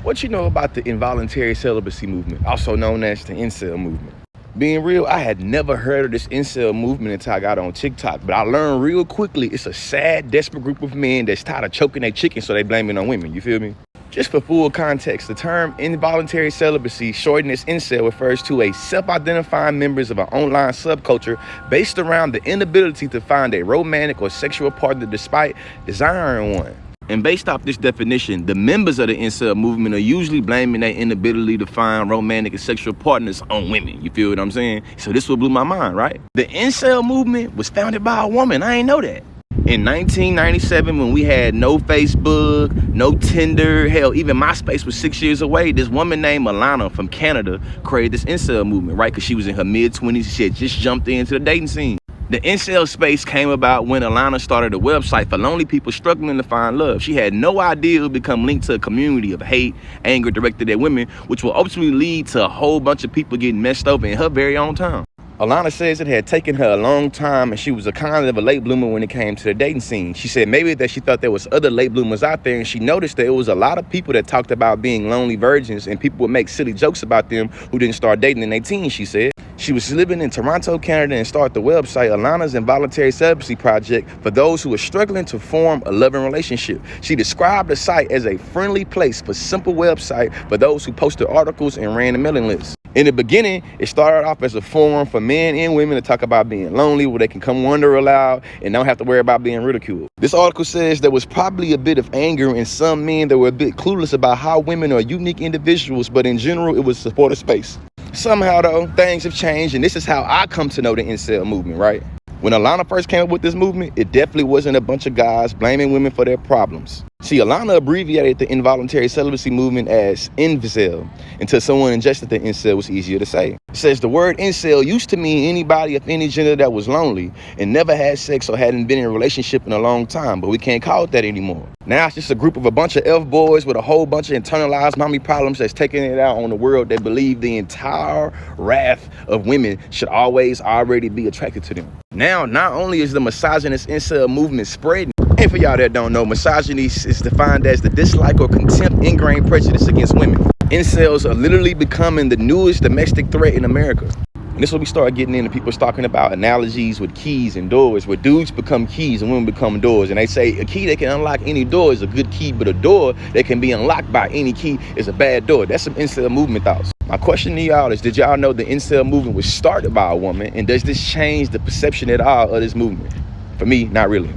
What you know about the involuntary celibacy movement, also known as the incel movement? Being real, I had never heard of this incel movement until I got on TikTok, but I learned real quickly it's a sad, desperate group of men that's tired of choking their chicken, so they blame it on women, you feel me? Just for full context, the term involuntary celibacy, shortened as incel, refers to a self-identifying members of an online subculture based around the inability to find a romantic or sexual partner despite desiring one. And based off this definition, the members of the incel movement are usually blaming their inability to find romantic and sexual partners on women. You feel what I'm saying? So this what blew my mind, right? The incel movement was founded by a woman. I ain't know that. In 1997, when we had no Facebook, no Tinder, hell, even MySpace was 6 years away, this woman named Alana from Canada created this incel movement, right? Because she was in her mid-20s. She had just jumped into the dating scene. The incel space came about when Alana started a website for lonely people struggling to find love. She had no idea it would become linked to a community of hate, anger directed at women, which will ultimately lead to a whole bunch of people getting messed over in her very own town. Alana says it had taken her a long time and she was a kind of a late bloomer when it came to the dating scene. She said maybe that she thought there was other late bloomers out there, and she noticed that it was a lot of people that talked about being lonely virgins, and people would make silly jokes about them who didn't start dating in their teens, she said. She was living in Toronto, Canada, and started the website Alana's Involuntary Celibacy Project for those who were struggling to form a loving relationship. She described the site as a friendly place for simple website for those who posted articles and ran the mailing list. In the beginning, it started off as a forum for men and women to talk about being lonely, where they can come wonder aloud and don't have to worry about being ridiculed. This article says there was probably a bit of anger in some men that were a bit clueless about how women are unique individuals, but in general, it was a supportive space. Somehow, though, things have changed, and this is how I come to know the incel movement, right? When Alana first came up with this movement, it definitely wasn't a bunch of guys blaming women for their problems. See, Alana abbreviated the involuntary celibacy movement as Incel until someone ingested the incel was easier to say. It says the word incel used to mean anybody of any gender that was lonely and never had sex or hadn't been in a relationship in a long time, but we can't call it that anymore. Now it's just a group of a bunch of F-boys with a whole bunch of internalized mommy problems that's taking it out on the world that believe the entire wrath of women should always already be attracted to them. Now, not only is the misogynist incel movement spreading, and for y'all that don't know, misogyny is defined as the dislike or contempt, ingrained prejudice against women. Incels are literally becoming the newest domestic threat in America. And this is what we start getting into. People talking about analogies with keys and doors, where dudes become keys and women become doors. And they say a key that can unlock any door is a good key, but a door that can be unlocked by any key is a bad door. That's some incel movement thoughts. My question to y'all is, did y'all know the incel movement was started by a woman? And does this change the perception at all of this movement? For me, not really.